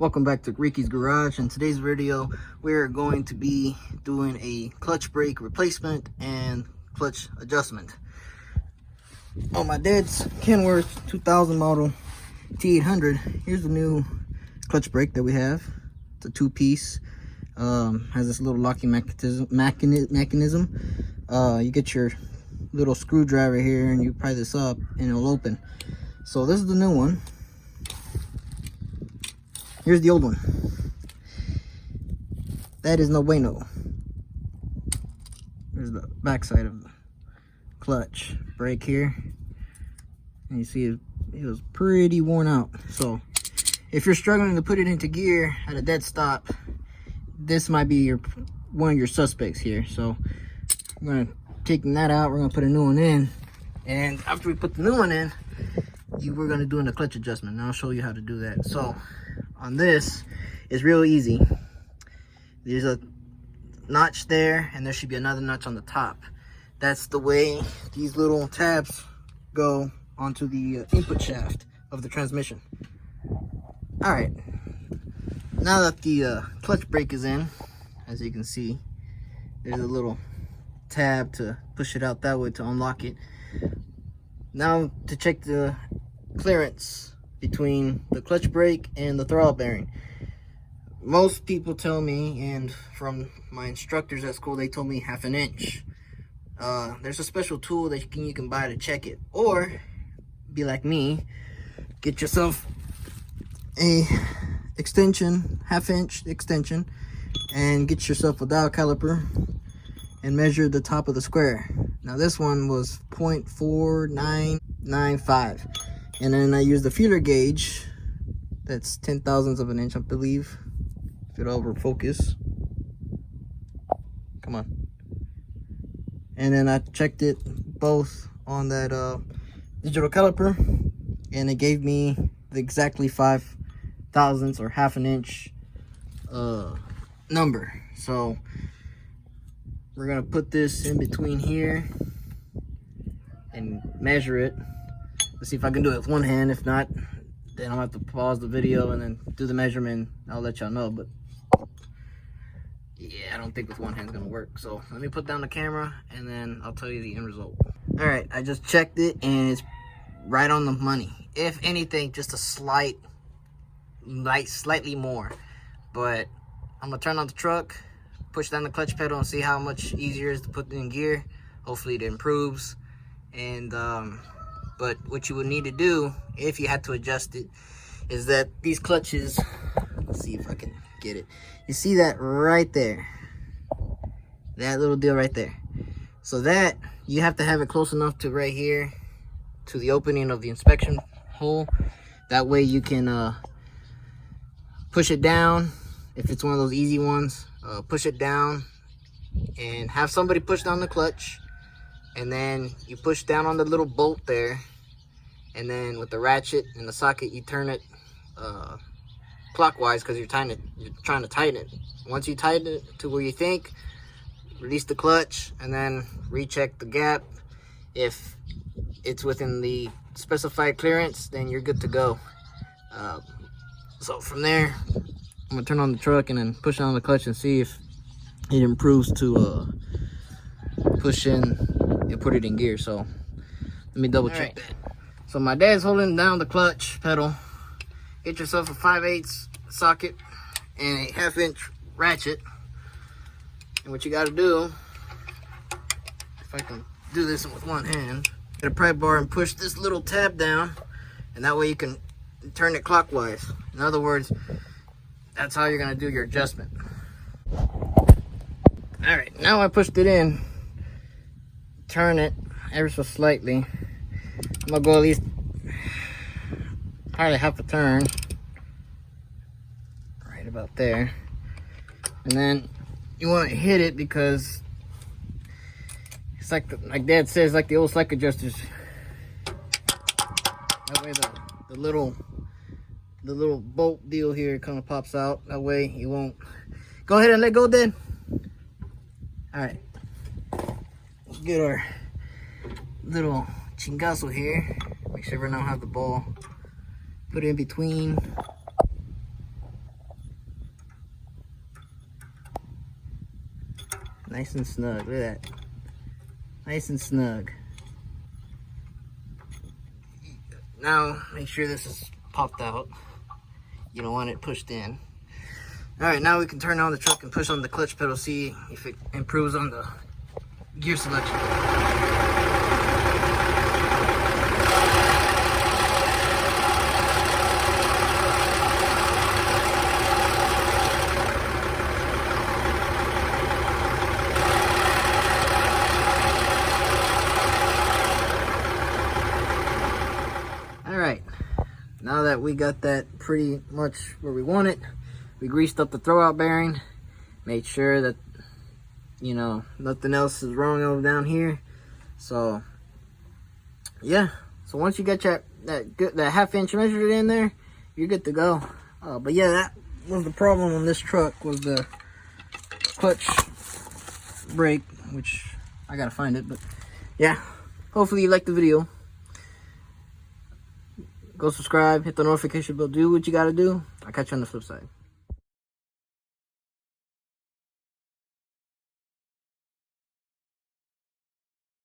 Welcome back to Ricky's Garage. In today's video, we're going to be doing a clutch brake replacement and clutch adjustment on my dad's Kenworth 2000 model T800. Here's the new clutch brake that we have. It's a two-piece. Has this little locking mechanism. You get your little screwdriver here and you pry this up and it'll open. So this is the new one. Here's the old one. That is no bueno. There's the back side of the clutch brake here. And you see it was pretty worn out. So if you're struggling to put it into gear at a dead stop, this might be one of your suspects here. So I'm gonna take that out. We're gonna put a new one in. And after we put the new one in, we're gonna do a clutch adjustment. And I'll show you how to do that. So on this, it's real easy. There's a notch there, and there should be another notch on the top. That's the way these little tabs go onto the input shaft of the transmission. All right, now that the clutch brake is in, as you can see, there's a little tab to push it out that way to unlock it. Now to check the clearance between the clutch brake and the throttle bearing. Most people tell me, and from my instructors at school, they told me 1/2 inch. There's a special tool that you can buy to check it, or be like me, get yourself a extension, 1/2 inch extension, and get yourself a dial caliper and measure the top of the square. Now this one was 0.4995. And then I used the feeler gauge. That's 10,000ths of an inch, I believe. If it'll over focus. Come on. And then I checked it both on that digital caliper, and it gave me the exactly 5,000ths or 1/2 inch number. So we're gonna put this in between here and measure it. Let's see if I can do it with one hand. If not, then I'll have to pause the video and then do the measurement. I'll let y'all know, but yeah, I don't think with one hand's gonna work. So let me put down the camera and then I'll tell you the end result. All right, I just checked it and it's right on the money. If anything, just a slightly more. But I'm gonna turn on the truck, push down the clutch pedal and see how much easier it is to put it in gear. Hopefully it improves. And but what you would need to do, if you had to adjust it, is that these clutches, let's see if I can get it. You see that right there? That little deal right there. So that, you have to have it close enough to right here, to the opening of the inspection hole. That way you can push it down. If it's one of those easy ones, push it down and have somebody push down the clutch. And then you push down on the little bolt there, and then with the ratchet and the socket you turn it clockwise, because you're trying to tighten it. Once you tighten it to where you think, release the clutch and then recheck the gap. If it's within the specified clearance, then you're good to go. So from there, I'm gonna turn on the truck and then push on the clutch and see if it improves to push in and put it in gear. So let me double check that. So my dad's holding down the clutch pedal. Get yourself a 5/8 socket and a 1/2 inch ratchet. And what you got to do, if I can do this with one hand, get a pry bar and push this little tab down, and that way you can turn it clockwise. In other words, that's how you're going to do your adjustment. All right, now I pushed it in. Turn it ever so slightly. I'm gonna go at least hardly 1/2 turn, right about there. And then you want to hit it because it's like Dad says, like the old slack adjusters. That way the little bolt deal here kind of pops out. That way you won't. Go ahead and let go, Dad. All right. Let's get our little chingazo here. Make sure we don't have the ball. Put it in between. Nice and snug. Look at that. Nice and snug. Now, make sure this is popped out. You don't want it pushed in. Alright, now we can turn on the truck and push on the clutch pedal, see if it improves on the gear selection. Alright, now that we got that pretty much where we want it, we greased up the throwout bearing, made sure that, you know, nothing else is wrong over down here. So, yeah. So once you get that half-inch measured in there, you're good to go. But yeah, that was the problem on this truck, was the clutch brake, which I gotta find it. But yeah, hopefully you liked the video. Go subscribe, hit the notification bell, do what you gotta do. I'll catch you on the flip side.